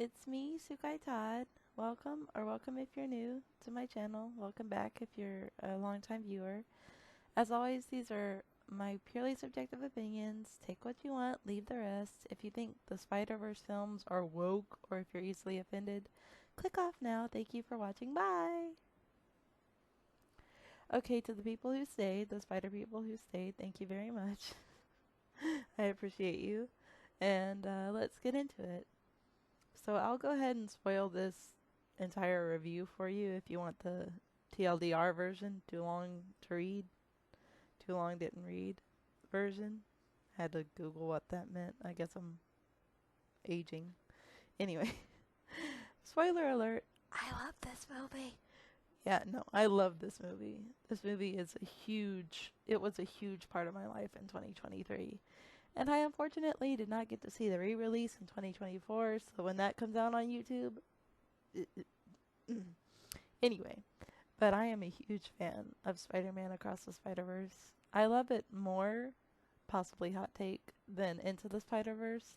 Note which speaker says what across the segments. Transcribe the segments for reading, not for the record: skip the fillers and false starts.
Speaker 1: it's me, Sukai Todd. Welcome if you're new to my channel. Welcome back if you're a longtime viewer. As always, these are my purely subjective opinions. Take what you want, leave the rest. If you think the Spider-Verse films are woke or if you're easily offended, click off now. Thank you for watching. Bye! Okay, to the people who stayed, the spider people who stayed, thank you very much. I appreciate you. And let's get into it. So I'll go ahead and spoil this entire review for you if you want the TLDR version, too long to read, too long didn't read version. Had to Google what that meant. I guess I'm aging. Anyway, spoiler alert. I love this movie. Yeah, no, I love this movie. This movie is it was a huge part of my life in 2023. And I unfortunately did not get to see the re-release in 2024, so when that comes out on YouTube, anyway. But I am a huge fan of Spider-Man Across the Spider-Verse. I love it more, possibly hot take, than Into the Spider-Verse.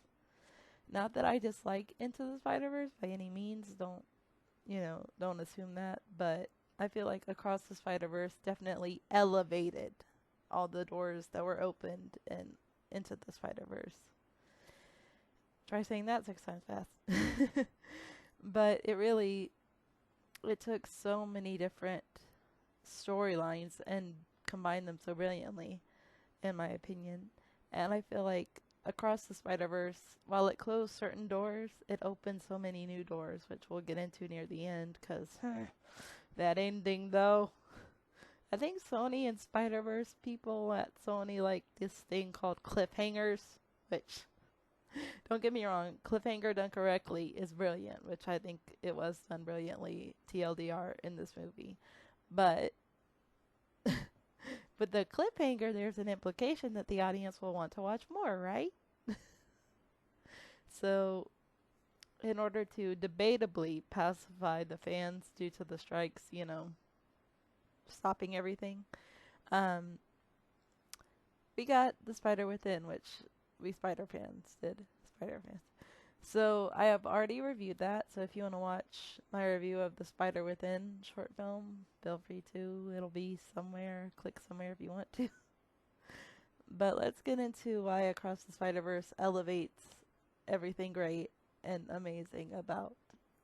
Speaker 1: Not that I dislike Into the Spider-Verse by any means, don't assume that, but I feel like Across the Spider-Verse definitely elevated all the doors that were opened and Into the Spider-Verse. Try saying that 6 times fast. But it took so many different storylines and combined them so brilliantly, in my opinion. And I feel like Across the Spider-Verse, while it closed certain doors, it opened so many new doors, which we'll get into near the end, because that ending, though. I think Sony and Spider-Verse people at Sony like this thing called cliffhangers, which, don't get me wrong, cliffhanger done correctly is brilliant, which I think it was done brilliantly, TLDR, in this movie. But with the cliffhanger, there's an implication that the audience will want to watch more, right? So, in order to debatably pacify the fans due to the strikes, stopping everything, um, we got The Spider Within, which we Spider fans did. Spider fans. So I have already reviewed that. So if you want to watch my review of The Spider Within short film, feel free to. It'll be somewhere. Click somewhere if you want to. But let's get into why Across the Spider-Verse elevates everything great and amazing about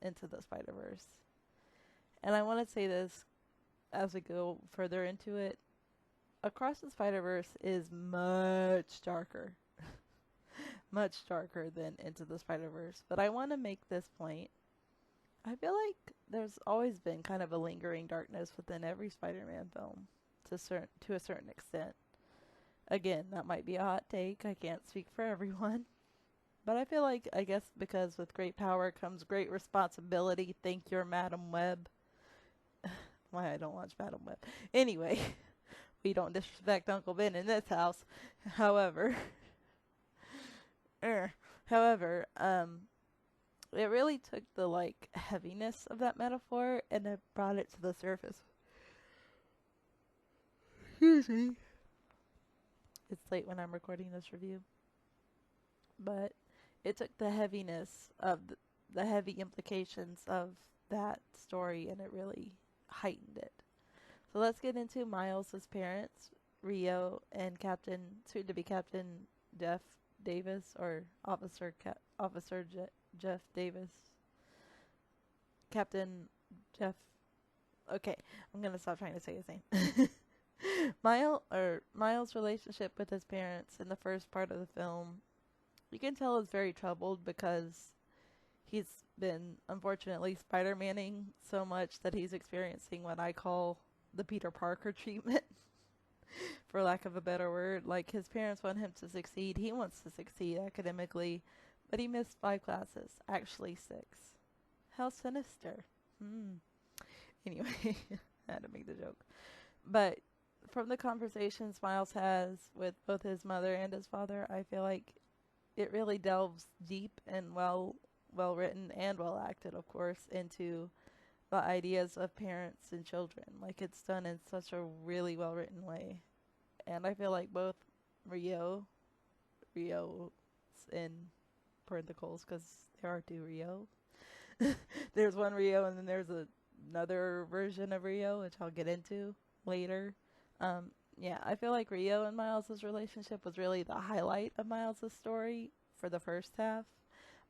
Speaker 1: Into the Spider-Verse. And I want to say this as we go further into it. Across the Spider-Verse is much darker. Much darker than Into the Spider-Verse. But I want to make this point. I feel like there's always been kind of a lingering darkness within every Spider-Man film to a certain extent. Again, that might be a hot take. I can't speak for everyone. But I feel like, I guess because with great power comes great responsibility. Thank you, Madam Web. Why I don't watch Madam Web. Anyway, we don't disrespect Uncle Ben in this house. However, however, it really took the heaviness of that metaphor and it brought it to the surface. Excuse me. It's late when I'm recording this review. But it took the heaviness of the heavy implications of that story and it really heightened it. So let's get into Miles' parents, Rio, and soon to be Captain Jeff Davis, or Jeff Davis. Captain Jeff. Okay, I'm gonna stop trying to say his name. Miles' relationship with his parents in the first part of the film, you can tell is very troubled because he's been unfortunately Spider-Manning so much that he's experiencing what I call the Peter Parker treatment, for lack of a better word. Like, his parents want him to succeed. He wants to succeed academically, but he missed 5 classes, actually 6. How sinister. Anyway, I had to make the joke. But from the conversations Miles has with both his mother and his father, I feel like it really delves deep and well written and well acted, of course, into the ideas of parents and children. Like, it's done in such a really well written way. And I feel like both Rio's in parenthicals because there are two Rio. There's one Rio, and then there's another version of Rio, which I'll get into later. Yeah, I feel like Rio and Miles' relationship was really the highlight of Miles' story for the first half.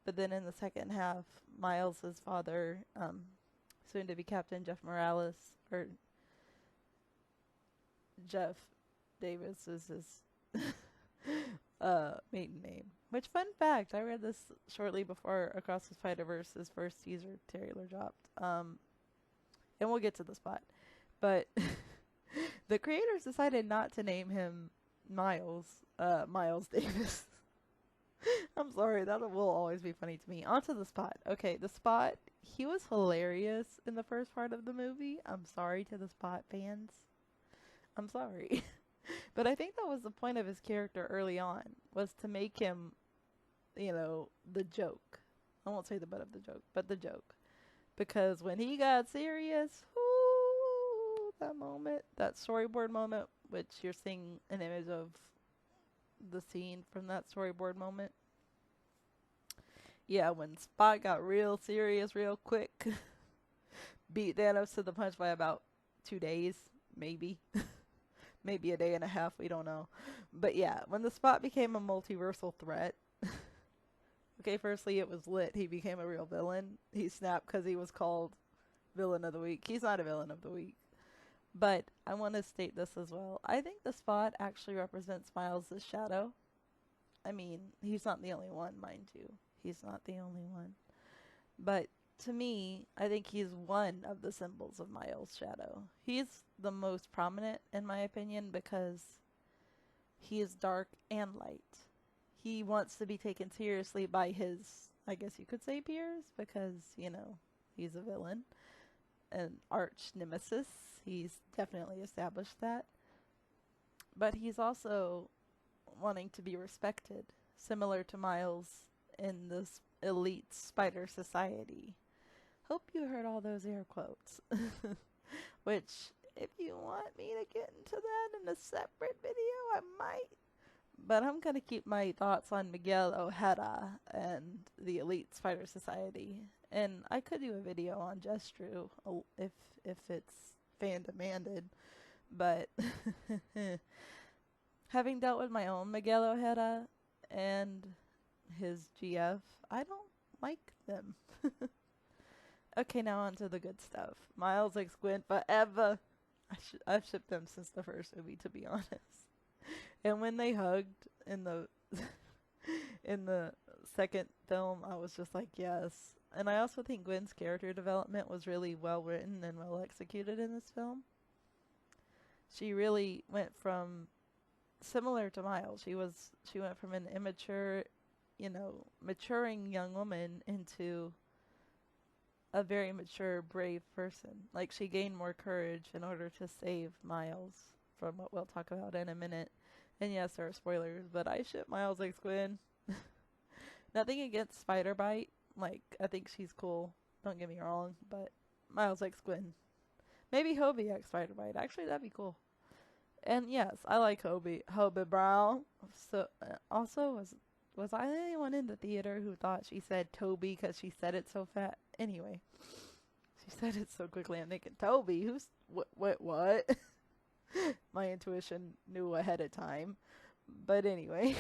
Speaker 1: But then in the second half, Miles' father, soon to be Captain Jeff Morales, or Jeff Davis is his maiden name. Which, fun fact, I read this shortly before Across the Spider-Verse's first teaser trailer dropped. And we'll get to the spot. But the creators decided not to name him Miles Davis. I'm sorry, that will always be funny to me. On to the Spot. Okay, the Spot, he was hilarious in the first part of the movie. I'm sorry to the Spot fans. I'm sorry. But I think that was the point of his character early on, was to make him, the joke. I won't say the butt of the joke, but the joke. Because when he got serious, that moment, that storyboard moment, which you're seeing an image of the scene from that storyboard moment. Yeah, when Spot got real serious real quick, beat Thanos to the punch by about 2 days, maybe. Maybe a day and a half, we don't know. But yeah, when the Spot became a multiversal threat, okay, firstly, it was lit. He became a real villain. He snapped because he was called Villain of the Week. He's not a Villain of the Week. But I want to state this as well. I think the Spot actually represents Miles' shadow. I mean, he's not the only one, mind you. He's not the only one. But to me, I think he's one of the symbols of Miles' shadow. He's the most prominent, in my opinion, because he is dark and light. He wants to be taken seriously by his, I guess you could say, peers, because, he's a villain. An arch nemesis. He's definitely established that. But he's also wanting to be respected, similar to Miles in this elite spider society. Hope you heard all those air quotes. Which, if you want me to get into that in a separate video, I might. But I'm going to keep my thoughts on Miguel Ojeda and the elite spider society. And I could do a video on Jestru if it's fan demanded. But having dealt with my own Miguel Ojeda and his GF, I don't like them. Okay, now on to the good stuff. Miles likes Gwen forever. I've shipped them since the first movie, to be honest. And when they hugged in the in the second film, I was just like, yes. And I also think Gwen's character development was really well written and well executed in this film. She really went from, similar to Miles, she went from an immature, maturing young woman into a very mature, brave person. Like, she gained more courage in order to save Miles, from what we'll talk about in a minute. And yes, there are spoilers, but I ship Miles X Gwen. Nothing against Spider Bite. Like, I think she's cool. Don't get me wrong, but Miles X Gwen. Maybe Hobie X Spider Bite. Actually, that'd be cool. And yes, I like Hobie Brown. So, also, was I the only one in the theater who thought she said Toby because she said it so fast? Anyway, she said it so quickly. I'm thinking, Toby? What? My intuition knew ahead of time. But anyway.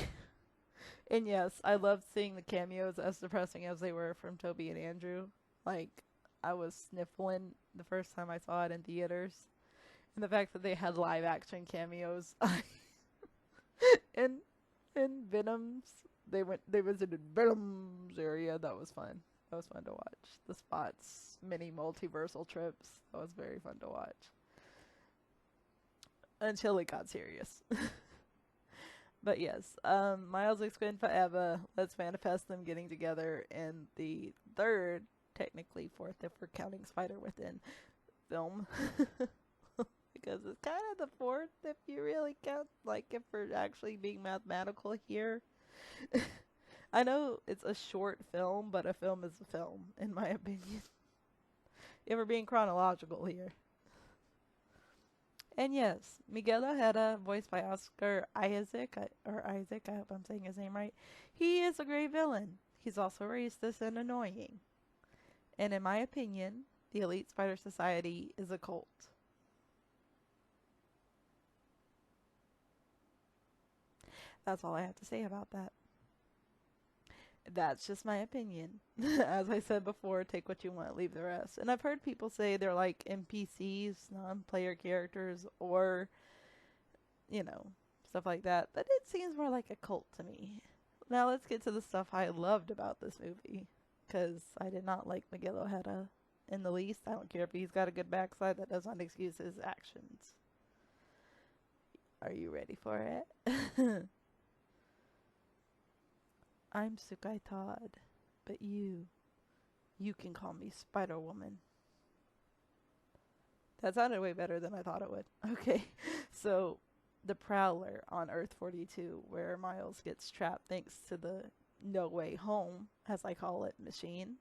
Speaker 1: And yes, I loved seeing the cameos, as depressing as they were, from Toby and Andrew. Like, I was sniffling the first time I saw it in theaters. And the fact that they had live action cameos. in Venom's, they visited Venom's area. That was fun. That was fun to watch. The Spot's mini multiversal trips. That was very fun to watch. Until it got serious. But yes, Miles X Gwen forever. Let's manifest them getting together in the third, technically fourth if we're counting Spider-Within film. Because it's kind of the fourth if you really count, like, if we're actually being mathematical here. I know it's a short film, but a film is a film, in my opinion. If we're being chronological here. And yes, Miguel Ojeda, voiced by Oscar Isaac, I hope I'm saying his name right. He is a great villain. He's also racist and annoying. And in my opinion, the Elite Spider Society is a cult. That's all I have to say about that. That's just my opinion. As I said before, take what you want, leave the rest. And I've heard people say they're like NPCs, non-player characters, or, you know, stuff like that. But it seems more like a cult to me. Now let's get to the stuff I loved about this movie. Because I did not like Miguel Ojeda in the least. I don't care if he's got a good backside. That does not excuse his actions. Are you ready for it? I'm Sukai Todd, but you can call me Spider-Woman. That sounded way better than I thought it would. Okay, so the Prowler on Earth-42, where Miles gets trapped thanks to the No Way Home, as I call it, machine,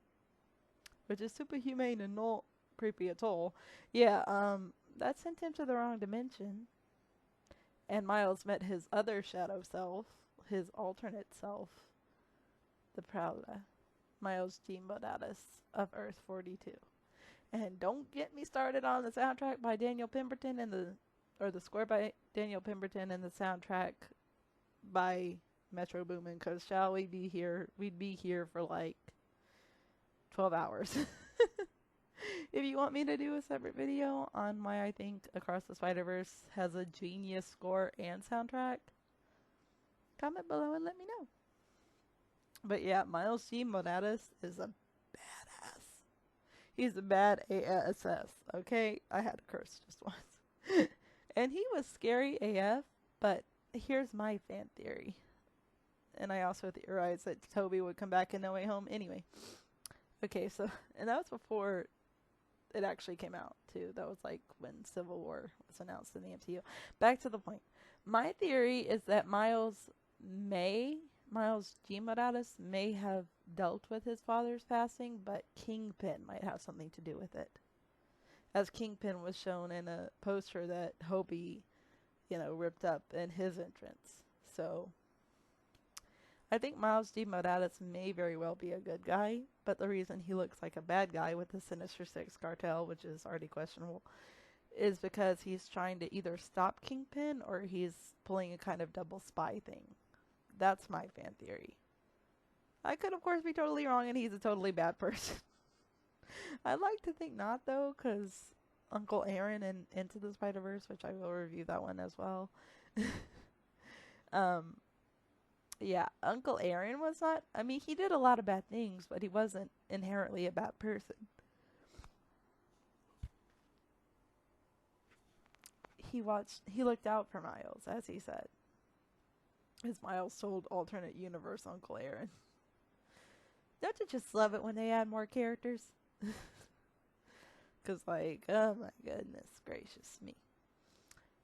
Speaker 1: which is super humane and not creepy at all. Yeah, that sent him to the wrong dimension. And Miles met his other shadow self, his alternate self, the Prowler, Miles G. Morales of Earth-42. And don't get me started on the soundtrack by Daniel Pemberton and the score by Daniel Pemberton and the soundtrack by Metro Boomin, because shall we be here? We'd be here for like 12 hours. If you want me to do a separate video on why I think Across the Spider-Verse has a genius score and soundtrack, comment below and let me know. But yeah, Miles G. Morales is a badass. He's a bad ASS, okay? I had to curse just once. And he was scary AF, but here's my fan theory. And I also theorized that Toby would come back in No Way Home anyway. Okay, so, and that was before it actually came out, too. That was like when Civil War was announced in the MCU. Back to the point. My theory is that Miles G. Morales may have dealt with his father's passing, but Kingpin might have something to do with it. As Kingpin was shown in a poster that Hobie, ripped up in his entrance. So, I think Miles G. Morales may very well be a good guy, but the reason he looks like a bad guy with the Sinister Six cartel, which is already questionable, is because he's trying to either stop Kingpin or he's pulling a kind of double spy thing. That's my fan theory. I could, of course, be totally wrong and he's a totally bad person. I'd like to think not, though, because Uncle Aaron in Into the Spider-Verse, which I will review that one as well. Yeah, Uncle Aaron was not, he did a lot of bad things, but he wasn't inherently a bad person. He looked out for Miles, as he said. His Miles told alternate universe Uncle Aaron. Don't you just love it when they add more characters? Because, oh my goodness gracious me.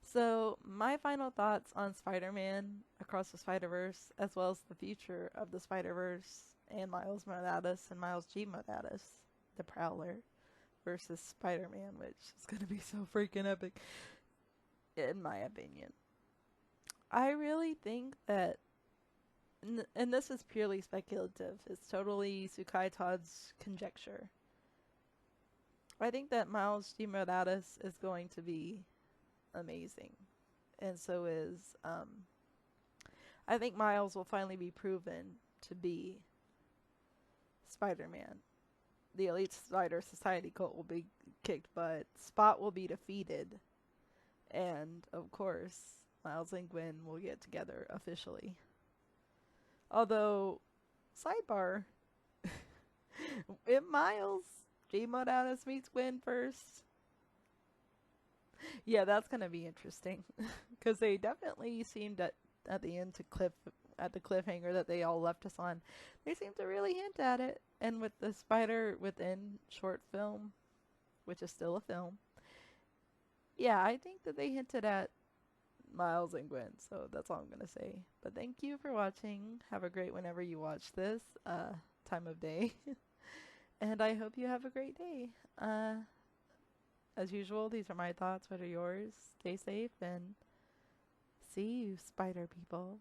Speaker 1: So, my final thoughts on Spider-Man Across the Spider-Verse, as well as the future of the Spider-Verse and Miles Morales and Miles G. Morales, the Prowler, versus Spider-Man, which is going to be so freaking epic, in my opinion. I really think that, and this is purely speculative, it's totally Sukai Todd's conjecture. I think that Miles G. Morales is going to be amazing. And so is, I think Miles will finally be proven to be Spider-Man. The Elite Spider Society cult will be kicked butt. Spot will be defeated. And, of course, Miles and Gwen will get together officially. Although, sidebar, if Miles G. Morales meets Gwen first, yeah, that's gonna be interesting. Because they definitely seemed at the end at the cliffhanger that they all left us on, they seemed to really hint at it. And with the Spider Within short film, which is still a film, yeah, I think that they hinted at Miles and Gwen, so that's all I'm gonna say. But thank you for watching. Have a great whenever you watch this time of day. And I hope you have a great day. As usual, these are my thoughts. What are yours? Stay safe and see you, spider people.